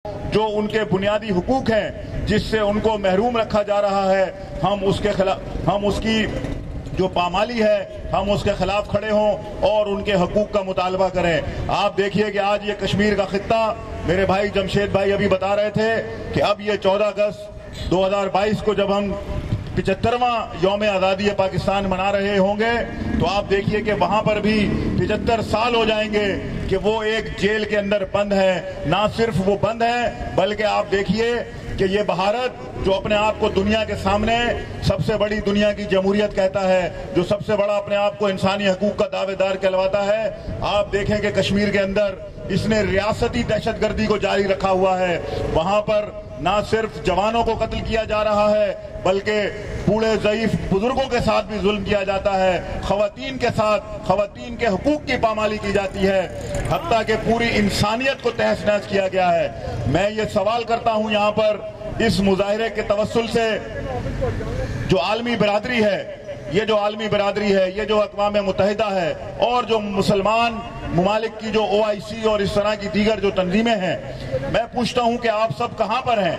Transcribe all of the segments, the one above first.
جو ان کے بنیادی حقوق ہیں جس سے ان کو محروم رکھا جا رہا ہے، ہم اس کے خلاف، ہم اس کی جو پامالی ہے ہم اس کے خلاف کھڑے ہوں اور ان کے حقوق کا مطالبہ کریں۔ آپ دیکھیے کہ آج یہ کشمیر کا خطہ، میرے بھائی جمشید بھائی ابھی بتا رہے تھے کہ اب یہ 14 اگست 2022 کو جب ہم 75واں یوم آزادی پاکستان منا رہے ہوں گے تو آپ دیکھیے کہ وہاں پر بھی 75 سال ہو جائیں گے کہ وہ ایک جیل کے اندر بند ہے۔ نہ صرف وہ بند ہے بلکہ آپ دیکھیے کہ یہ بھارت جو اپنے آپ کو دنیا کے سامنے سب سے بڑی دنیا کی جمہوریت کہتا ہے، جو سب سے بڑا اپنے آپ کو انسانی حقوق کا دعوے دار کہلواتا ہے، آپ دیکھیں کہ کشمیر کے اندر اس نے ریاستی دہشت گردی کو جاری رکھا ہوا ہے۔ وہاں پر نہ صرف جوانوں کو قتل کیا جا رہا ہے بلکہ بوڑھے ضعیف بزرگوں کے ساتھ بھی ظلم کیا جاتا ہے، خواتین کے ساتھ خواتین کے حقوق کی پامالی کی جاتی ہے، حتیٰ کہ پوری انسانیت کو تہس نہس کیا گیا ہے۔ میں یہ سوال کرتا ہوں یہاں پر اس مظاہرے کے توسل سے، جو عالمی برادری ہے، یہ جو عالمی برادری ہے، یہ جو اقوام متحدہ ہے اور جو مسلمان ممالک کی جو OIC اور اس طرح کی دیگر جو تنظیمیں ہیں، میں پوچھتا ہوں کہ آپ سب کہاں پر ہیں؟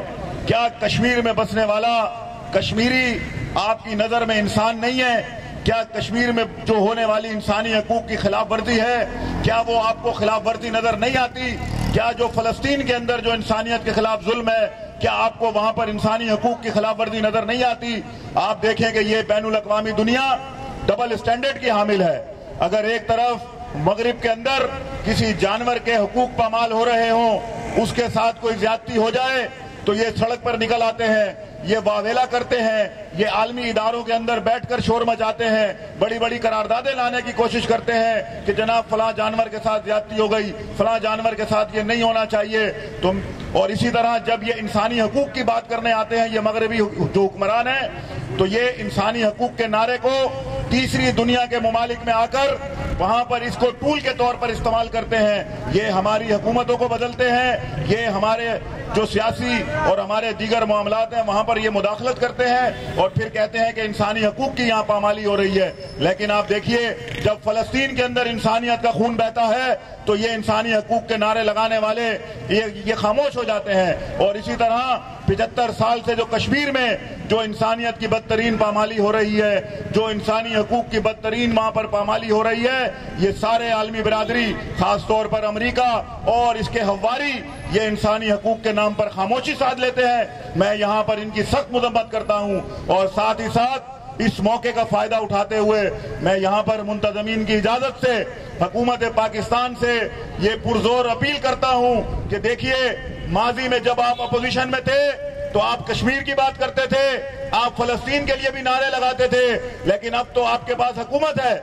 کیا کشمیر میں بسنے والا کشمیری آپ کی نظر میں انسان نہیں ہے؟ کیا کشمیر میں جو ہونے والی انسانی حقوق کی خلاف ورزی ہے، کیا وہ آپ کو خلاف ورزی نظر نہیں آتی؟ کیا جو فلسطین کے اندر جو انسانیت کے خلاف ظلم ہے، کیا آپ کو وہاں پر انسانی حقوق کی خلاف ورزی نظر نہیں آتی؟ آپ دیکھیں کہ یہ بین الاقوامی دنیا ڈبل اسٹینڈرڈ کی حامل ہے۔ اگر ایک طرف مغرب کے اندر کسی جانور کے حقوق پامال ہو رہے ہوں، اس کے ساتھ کوئی زیادتی ہو جائے تو یہ سڑک پر نکل آتے ہیں، یہ واویلا کرتے ہیں، یہ عالمی اداروں کے اندر بیٹھ کر شور مچاتے ہیں، بڑی بڑی قراردادیں لانے کی کوشش کرتے ہیں کہ جناب فلاں جانور کے ساتھ زیادتی ہو گئی، فلاں جانور کے ساتھ یہ نہیں ہونا چاہیے۔ اور اسی طرح جب یہ انسانی حقوق کی بات کرنے آتے ہیں یہ مغربی جو حکمران ہیں، تو یہ انسانی حقوق کے نعرے کو تیسری دنیا کے ممالک میں آ کر وہاں پر اس کو ٹول کے طور پر استعمال کرتے ہیں۔ یہ ہماری حکومتوں کو بدلتے ہیں، یہ ہمارے جو سیاسی اور ہمارے دیگر معاملات ہیں وہاں پر یہ مداخلت کرتے ہیں اور پھر کہتے ہیں کہ انسانی حقوق کی یہاں پامالی ہو رہی ہے۔ لیکن آپ دیکھیے جب فلسطین کے اندر انسانیت کا خون بہتا ہے تو یہ انسانی حقوق کے نعرے لگانے والے یہ خاموش ہو جاتے ہیں۔ اور اسی طرح 75 سال سے جو کشمیر میں جو انسانیت کی بدترین پامالی ہو رہی ہے، جو انسانی حقوق کی بدترین وہاں پر پامالی ہو رہی ہے، یہ سارے عالمی برادری، خاص طور پر امریکہ اور اس کے ہواری، یہ انسانی حقوق کے نام پر خاموشی ساتھ لیتے ہیں۔ میں یہاں پر ان کی سخت مذمت کرتا ہوں اور ساتھ ہی ساتھ اس موقع کا فائدہ اٹھاتے ہوئے میں یہاں پر منتظمین کی اجازت سے حکومت پاکستان سے یہ پرزور اپیل کرتا ہوں کہ دیکھیے ماضی میں جب آپ اپوزیشن میں تھے تو آپ کشمیر کی بات کرتے تھے، آپ فلسطین کے لیے بھی نعرے لگاتے تھے، لیکن اب تو آپ کے پاس حکومت ہے۔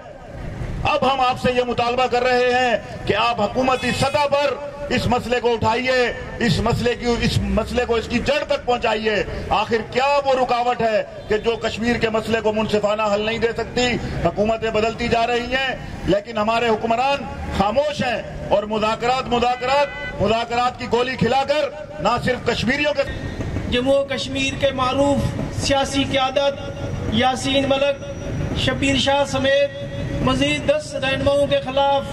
اب ہم آپ سے یہ مطالبہ کر رہے ہیں کہ آپ حکومتی سطح پر اس مسئلے کو اٹھائیے، اس مسئلے کو اس کی جڑ تک پہنچائیے۔ آخر کیا وہ رکاوٹ ہے کہ جو کشمیر کے مسئلے کو منصفانہ حل نہیں دے سکتی؟ حکومتیں بدلتی جا رہی ہیں لیکن ہمارے حکمران خاموش ہیں اور مذاکرات کی گولی کھلا کر نہ صرف کشمیریوں کے جموں و کشمیر کے معروف سیاسی قیادت یاسین ملک، شبیر شاہ سمیت مزید 10 رہنماؤں کے خلاف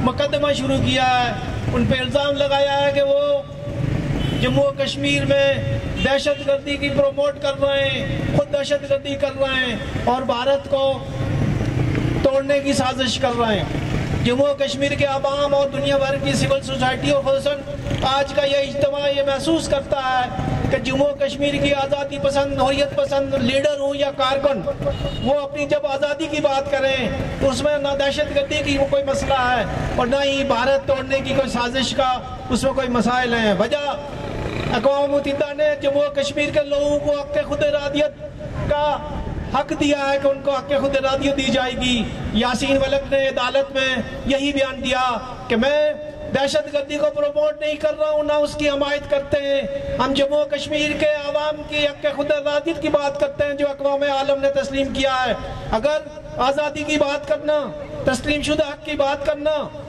مقدمہ شروع کیا ہے۔ ان پہ الزام لگایا ہے کہ وہ جموں و کشمیر میں دہشت گردی کی پروموٹ کر رہے ہیں، خود دہشت گردی کر رہے ہیں اور بھارت کو توڑنے کی سازش کر رہے ہیں۔ جموں و کشمیر کے عوام اور دنیا بھر کی سول سوسائٹی اور خصوصاً آج کا یہ اجتماع یہ محسوس کرتا ہے کہ جموں و کشمیر کی آزادی پسند، حریت پسند لیڈر ہوں یا کارکن، وہ اپنی جب آزادی کی بات کریں تو اس میں نہ دہشت گردی کی کوئی مسئلہ ہے اور نہ ہی بھارت توڑنے کی کوئی سازش کا اس میں کوئی مسائل ہیں۔ وجہ اقوام متحدہ نے جموں و کشمیر کے لوگوں کو حق خود ارادیت کا حق دیا ہے کہ ان کو حق خود ارادیت دی جائے گی۔ یاسین ملک نے عدالت میں یہی بیان دیا کہ میں دہشت گردی کو پروموٹ نہیں کر رہا ہوں، نہ اس کی حمایت کرتے ہیں۔ ہم جموں و کشمیر کے عوام کی حق خود ارادیت کی بات کرتے ہیں جو اقوام عالم نے تسلیم کیا ہے۔ اگر آزادی کی بات کرنا، تسلیم شدہ حق کی بات کرنا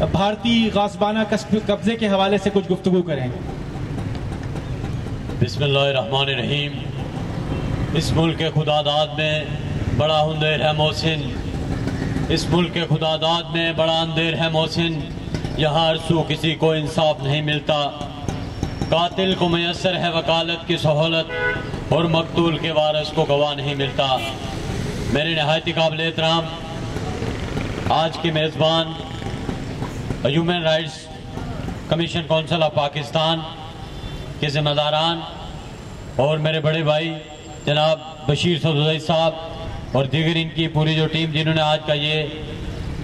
بھارتی غاصبانہ قبضے کے حوالے سے کچھ گفتگو کریں۔ بسم اللہ الرحمن الرحیم۔ اس ملک کے خدا داد میں بڑا اندھیر ہے محسن، اس ملک کے خدا داد میں بڑا اندھیر ہے محسن، یہاں ہر سو کسی کو انصاف نہیں ملتا، قاتل کو میسر ہے وکالت کی سہولت اور مقتول کے وارث کو گواہ نہیں ملتا۔ میرے نہایت قابل احترام آج کے میزبان human rights commission council of Pakistan کے ذمہ داران اور میرے بڑے بھائی جناب بشیر صدوزئی صاحب اور دیگر ان کی پوری جو ٹیم جنہوں نے آج کا یہ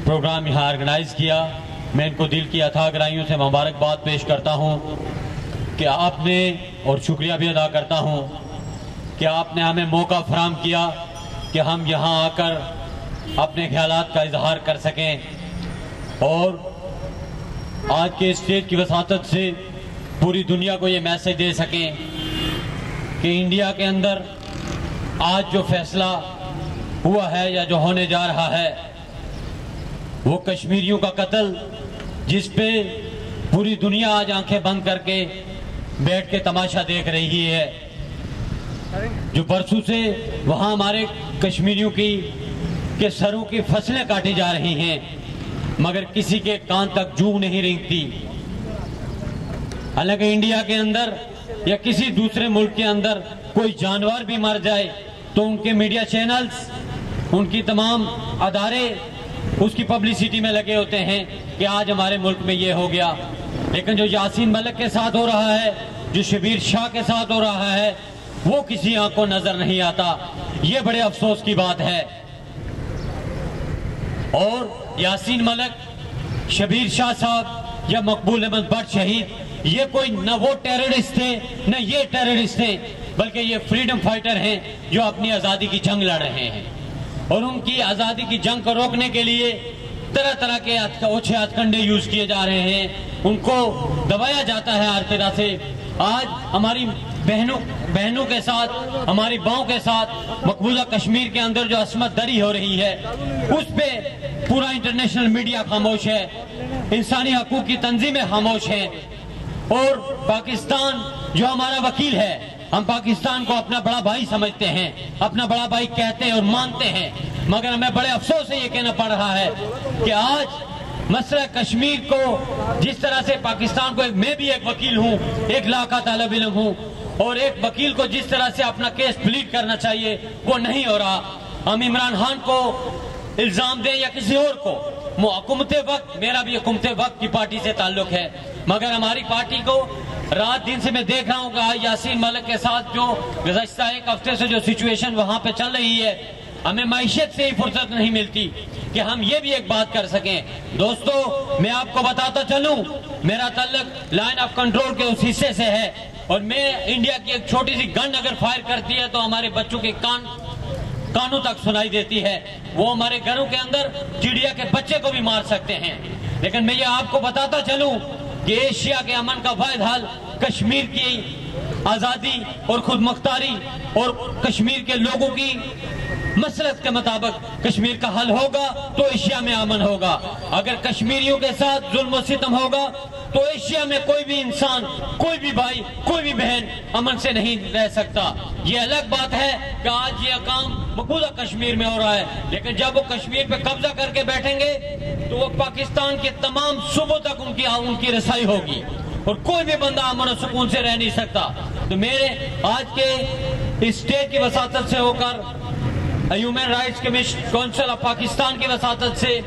پروگرام یہاں آرگنائز کیا، میں ان کو دل کی اتھاہ گہرائیوں سے مبارکباد پیش کرتا ہوں کہ آپ نے، اور شکریہ بھی ادا کرتا ہوں کہ آپ نے ہمیں موقع فراہم کیا کہ ہم یہاں آ کر اپنے خیالات کا اظہار کر سکیں اور آج کے اسٹیج کی وساطت سے پوری دنیا کو یہ میسج دے سکیں کہ انڈیا کے اندر آج جو فیصلہ ہوا ہے یا جو ہونے جا رہا ہے وہ کشمیریوں کا قتل، جس پہ پوری دنیا آج آنکھیں بند کر کے بیٹھ کے تماشا دیکھ رہی ہے، جو برسوں سے وہاں ہمارے کشمیریوں کے سروں کی فصلیں کاٹی جا رہی ہیں مگر کسی کے کان تک جو نہیں رینگتی۔ حالانکہ انڈیا کے اندر یا کسی دوسرے ملک کے اندر کوئی جانور بھی مر جائے تو ان کے میڈیا چینلز، ان کی تمام ادارے اس کی پبلسٹی میں لگے ہوتے ہیں کہ آج ہمارے ملک میں یہ ہو گیا، لیکن جو یاسین ملک کے ساتھ ہو رہا ہے، جو شبیر شاہ کے ساتھ ہو رہا ہے، وہ کسی آنکھ کو نظر نہیں آتا۔ یہ بڑے افسوس کی بات ہے۔ اور یاسین ملک، شبیر شاہ صاحب یا مقبول احمد بٹ شہید، یہ کوئی نہ وہ ٹیررسٹ تھے نہ یہ ٹیررسٹ تھے، بلکہ یہ فریڈم فائٹر ہیں جو اپنی آزادی کی جنگ لڑ رہے ہیں، اور ان کی آزادی کی جنگ کو روکنے کے لیے طرح طرح کے اوچھے ہتھ کنڈے یوز کیے جا رہے ہیں، ان کو دبایا جاتا ہے ہر طرح سے۔ آج ہماری بہنوں کے ساتھ، ہماری باؤں کے ساتھ مقبوضہ کشمیر کے اندر جو عصمت دری ہو رہی ہے اس پہ پورا انٹرنیشنل میڈیا خاموش ہے، انسانی حقوق کی تنظیمیں خاموش ہیں، اور پاکستان جو ہمارا وکیل ہے، ہم پاکستان کو اپنا بڑا بھائی سمجھتے ہیں، اپنا بڑا بھائی کہتے ہیں اور مانتے ہیں، مگر ہمیں بڑے افسوس سے یہ کہنا پڑ رہا ہے کہ آج مسئلہ کشمیر کو جس طرح سے پاکستان کو، میں بھی ایک وکیل ہوں، ایک لاء کا طالب علم ہوں، اور ایک وکیل کو جس طرح سے اپنا کیس پلیڈ کرنا چاہیے وہ نہیں ہو رہا۔ ہم عمران خان کو الزام دیں یا کسی اور کو، حکومت وقت، میرا بھی حکومت وقت کی پارٹی سے تعلق ہے، مگر ہماری پارٹی کو رات دن سے میں دیکھ رہا ہوں کہ یاسین ملک کے ساتھ جو گزشتہ ایک ہفتے سے جو سچویشن وہاں پہ چل رہی ہے، ہمیں معیشت سے ہی فرصت نہیں ملتی کہ ہم یہ بھی ایک بات کر سکیں۔ دوستو، میں آپ کو بتاتا چلوں، میرا تعلق لائن آف کنٹرول کے اس حصے سے ہے، اور میں انڈیا کی ایک چھوٹی سی گن اگر فائر کرتی ہے تو ہمارے بچوں کے کانوں تک سنائی دیتی ہے، وہ ہمارے گھروں کے اندر چڑیا کے بچے کو بھی مار سکتے ہیں۔ لیکن میں یہ آپ کو بتاتا چلوں کہ ایشیا کے امن کا واحد حل کشمیر کی آزادی اور خود مختاری اور کشمیر کے لوگوں کی مسلط کے مطابق کشمیر کا حل ہوگا تو ایشیا میں امن ہوگا۔ اگر کشمیریوں کے ساتھ ظلم و ستم ہوگا تو ایشیا میں کوئی بھی انسان، کوئی بھی بھائی، کوئی بھی بہن امن سے نہیں رہ سکتا۔ یہ الگ بات ہے کہ آج یہ کام مقبوضہ کشمیر میں ہو رہا ہے، لیکن جب وہ کشمیر پہ قبضہ کر کے بیٹھیں گے تو وہ پاکستان کے تمام صوبوں تک ان کی رسائی ہوگی، اور کوئی بھی بندہ امن و سکون سے رہ نہیں سکتا۔ تو میرے آج کے اسٹیج کی وساطت سے ہو کر، human rights commission council of Pakistan کی وساطت سے،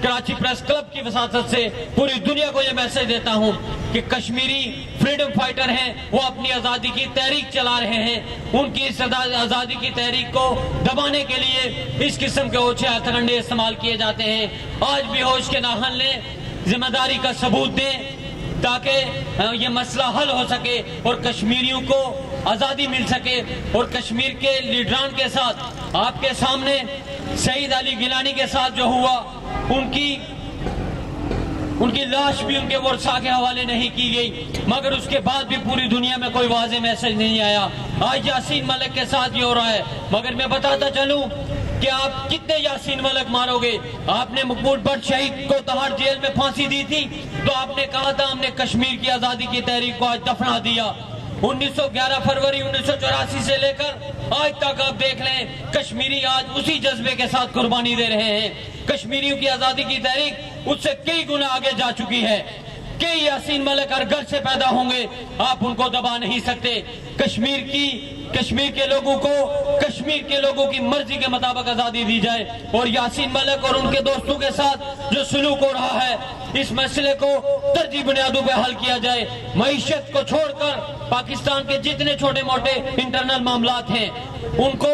کراچی پریس کلب کی وساطت سے پوری دنیا کو یہ میسج دیتا ہوں کہ کشمیری فریڈم فائٹر ہیں، وہ اپنی آزادی کی تحریک چلا رہے ہیں، ان کی اس آزادی کی تحریک کو دبانے کے لیے اس قسم کے اوچھے ہتھ کنڈے استعمال کیے جاتے ہیں۔ آج بھی ہوش کے ناخن لیں، ذمہ داری کا ثبوت دیں تاکہ یہ مسئلہ حل ہو سکے اور کشمیریوں کو آزادی مل سکے۔ اور کشمیر کے لیڈران کے ساتھ، آپ کے سامنے سعید علی گیلانی کے ساتھ جو ہوا، ان کی لاش بھی ان کے ورثاء کے حوالے نہیں کی گئی، مگر اس کے بعد بھی پوری دنیا میں کوئی واضح میسج نہیں آیا۔ آج یاسین ملک کے ساتھ یہ ہو رہا ہے، مگر میں بتاتا چلوں کہ آپ کتنے یاسین ملک مارو گے. آپ نے مقبول بٹ شہید کو تہاڑ جیل میں پھانسی دی تھی تو آپ نے کہا تھا ہم نے کشمیر کی آزادی کی تحریک کو آج دفنا دیا. 11 فروری 1984 سے لے کر آج تک آپ دیکھ لیں کشمیری آج اسی جذبے کے ساتھ قربانی دے رہے ہیں. کشمیریوں کی آزادی کی تحریک اس سے کئی گنا آگے جا چکی ہے. کئی یاسین ملک ہر گھر سے پیدا ہوں گے, آپ ان کو دبا نہیں سکتے. کشمیر کے لوگوں کی مرضی کے مطابق آزادی دی جائے اور یاسین ملک اور ان کے دوستوں کے ساتھ جو سلوک ہو رہا ہے اس مسئلے کو ترجیحی بنیادوں پہ حل کیا جائے. معیشت کو چھوڑ کر پاکستان کے جتنے چھوٹے موٹے انٹرنل معاملات ہیں ان کو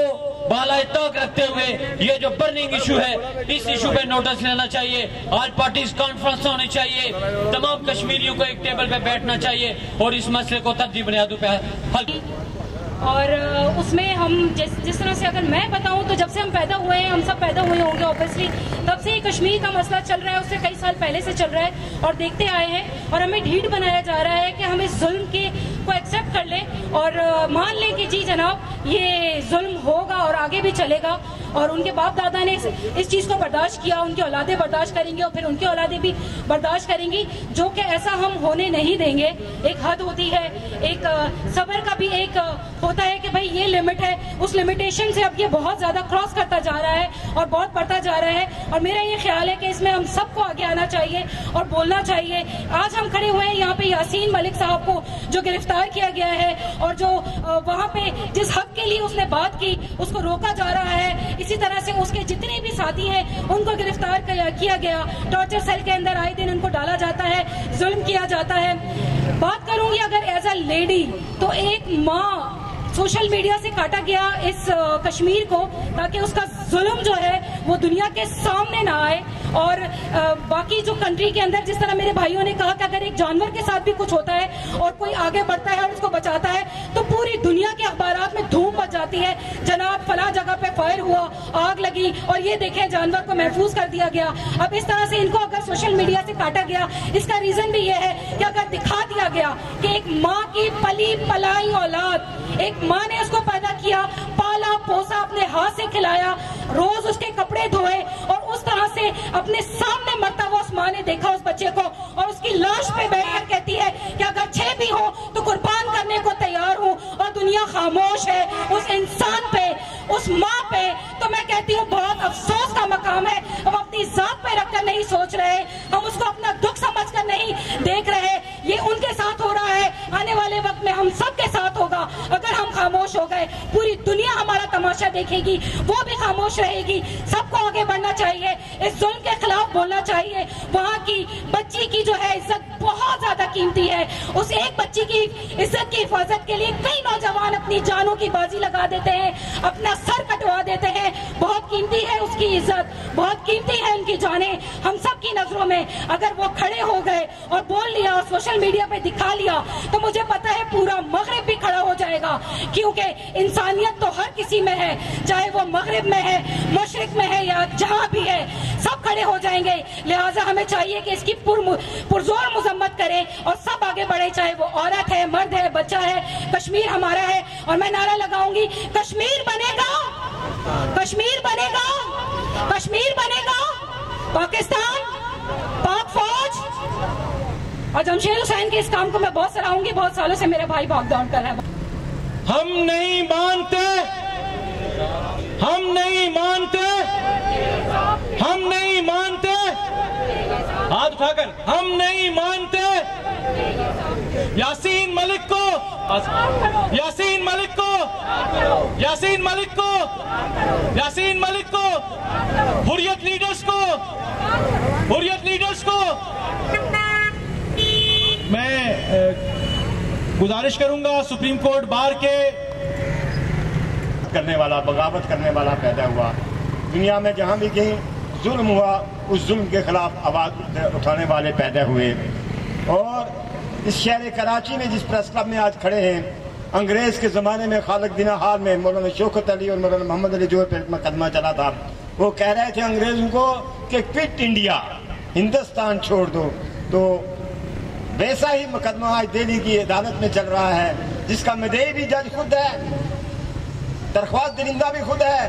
بالائے طاق رکھتے ہوئے یہ جو برننگ ایشو ہے اس ایشو پہ نوٹس لینا چاہیے. آل پارٹیز کانفرنس ہونی چاہیے, تمام کشمیریوں کو ایک ٹیبل پہ بیٹھنا چاہیے اور اس مسئلے کو ترجیحی بنیادوں پہ حل. اور اس میں ہم جس طرح سے اگر میں بتاؤں تو جب سے ہم پیدا ہوئے ہیں, ہم سب پیدا ہوئے ہوں گے اوبیسلی, تب سے ہی کشمیر کا مسئلہ چل رہا ہے. اس سے کئی سال پہلے سے چل رہا ہے اور دیکھتے آئے ہیں اور ہمیں ڈھیٹ بنایا جا رہا ہے کہ ہم اس ظلم کو ایکسیپٹ کر لیں اور مان لیں کہ جی جناب یہ ظلم ہوگا اور آگے بھی چلے گا. اور ان کے باپ دادا نے اس چیز کو برداشت کیا, ان کی اولادیں برداشت کریں گی اور پھر ان کی اولادیں بھی برداشت کریں گی, جو کہ ایسا ہم ہونے نہیں دیں گے. ایک حد ہوتی ہے, ایک صبر کا بھی ایک ہوتا ہے کہ بھائی یہ لمٹ ہے, اس لمیٹیشن سے اب یہ بہت زیادہ کراس کرتا جا رہا ہے اور بہت بڑھتا جا رہا ہے. اور میرا یہ خیال ہے کہ اس میں ہم سب کو آگے آنا چاہیے اور بولنا چاہیے. آج ہم کھڑے ہوئے ہیں یہاں پہ یاسین ملک صاحب کو جو گرفتار کیا گیا ہے اور جو وہاں پہ جس حق کے لیے اس نے بات کی اس کو روکا جا رہا ہے. اسی طرح سے اس کے جتنے بھی ساتھی ہیں ان کو گرفتار کیا گیا, ٹارچر سیل کے اندر آئے دن ان کو ڈالا جاتا ہے, ظلم کیا جاتا ہے. بات کروں گی اگر ایز اے لیڈی تو ایک ماں سوشل میڈیا سے کاٹا گیا اس کشمیر کو تاکہ اس کا ظلم جو ہے وہ دنیا کے سامنے نہ آئے. اور باقی جو کنٹری کے اندر جس طرح میرے بھائیوں نے کہا کہ اگر ایک جانور کے ساتھ بھی کچھ ہوتا ہے اور کوئی آگے بڑھتا ہے اور اس کو بچاتا ہے تو پوری دنیا کے اخبارات میں دھوم مچ جاتی ہے, جناب فلاں جگہ پہ فائر ہوا, آگ لگی اور یہ دیکھیں جانور کو محفوظ کر دیا گیا. اب اس طرح سے ان کو اگر سوشل میڈیا سے کاٹا گیا اس کا ریزن بھی یہ ہے کہ اگر دکھا دیا گیا کہ ایک ماں کی پلی پلائی اولاد, ایک ماں نے اس کو پیدا کیا, پالا پوسا, اپنے ہاتھ سے کھلایا, روز اس کے کپڑے دھوئے اور اس طرح سے اپنے سامنے مرتا ہوا اس ماں نے دیکھا اس بچے کو اور اس کی لاش پہ بیٹھ کر کہتی ہے کہ اگر 6 بھی ہو تو قربان کرنے کو تیار ہوں, اور دنیا خاموش ہے اس انسان پہ, اس ماں پہ. تو میں کہتی ہوں بہت افسوس کا مقام ہے. ہم اپنی ذات پہ رکھ کر نہیں سوچ رہے, ہم اس کو اپنا دکھ سمجھ کر نہیں دیکھ رہے. یہ ان کے ساتھ ہو رہا ہے, آنے والے وقت میں ہم سب کے ساتھ ہوگا. اگر ہم خاموش ہو گئے پوری دنیا ہمارا تماشا دیکھے گی, وہ بھی خاموش رہے گی. سب کو آگے بڑھنا چاہیے, اس ظلم کے خلاف بولنا چاہیے. وہاں کی بچی کی جو ہے عزت بہت زیادہ قیمتی ہے. اس ایک بچی کی عزت کی حفاظت کے لیے کئی نوجوان اپنی جانوں کی بازی لگا دیتے ہیں, اپنا سر کٹوا دیتے ہیں. بہت قیمتی ہے اس کی عزت, بہت قیمتی ہے ان کی جانیں ہم سب کی نظروں میں. اگر وہ کھڑے ہو گئے اور بول لیا اور سوشل میڈیا پہ دکھا لیا تو مجھے پتا ہے پورا مغرب بھی کھڑا ہو جائے گا, کیونکہ انسانیت تو ہر کسی میں ہے, چاہے وہ مغرب میں ہے, مشرق میں ہے یا جہاں بھی ہے, سب کھڑے ہو جائیں گے. لہٰذا ہمیں چاہیے کہ اس کی پرزور مذمت کریں اور سب آگے بڑھے, چاہے وہ عورت ہے, مرد ہے, بچہ ہے. کشمیر ہمارا ہے اور میں نعرہ لگاؤں گی کشمیر بنے گا, کشمیر بنے گا, کشمیر بنے گا, پاکستان, پاک فوج. اور جمشید حسین کے اس کام کو میں بہت سراہوں گی, بہت سالوں سے میرے بھائی بھاگ دوڑ کر رہے ہیں. ہم نہیں مانتے, ہم نہیں مانتے, ہم نہیں مانتے, ہاتھ اٹھا کر ہم نہیں مانتے. یاسین ملک کو, یاسین ملک کو, یاسین ملک کو, یاسین ملک کو, حریت لیڈرز کو, حریت لیڈرز کو. میں گزارش کروں گا سپریم کورٹ بار کے کرنے والا, بغاوت کرنے والا پیدا ہوا. دنیا میں جہاں بھی کہیں ظلم ہوا اس ظلم کے خلاف آواز اٹھانے والے پیدا ہوئے. اور اس شہر کراچی میں جس پریس کلب میں آج کھڑے ہیں, انگریز کے زمانے میں خالق دینہ حال میں مولانا شوکت علی اور مولانا محمد علی جوہر پہ مقدمہ چلا تھا. وہ کہہ رہے تھے انگریزوں کو کہ کوئٹ انڈیا, ہندوستان چھوڑ دو. تو ویسا ہی مقدمہ آج دہلی کی عدالت میں چل رہا ہے, جس کا مدعی بھی جج خود ہے, درخواست دہندہ بھی خود ہے,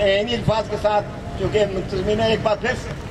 انہی الفاظ کے ساتھ چونکہ منتظمین نے ایک بار پھر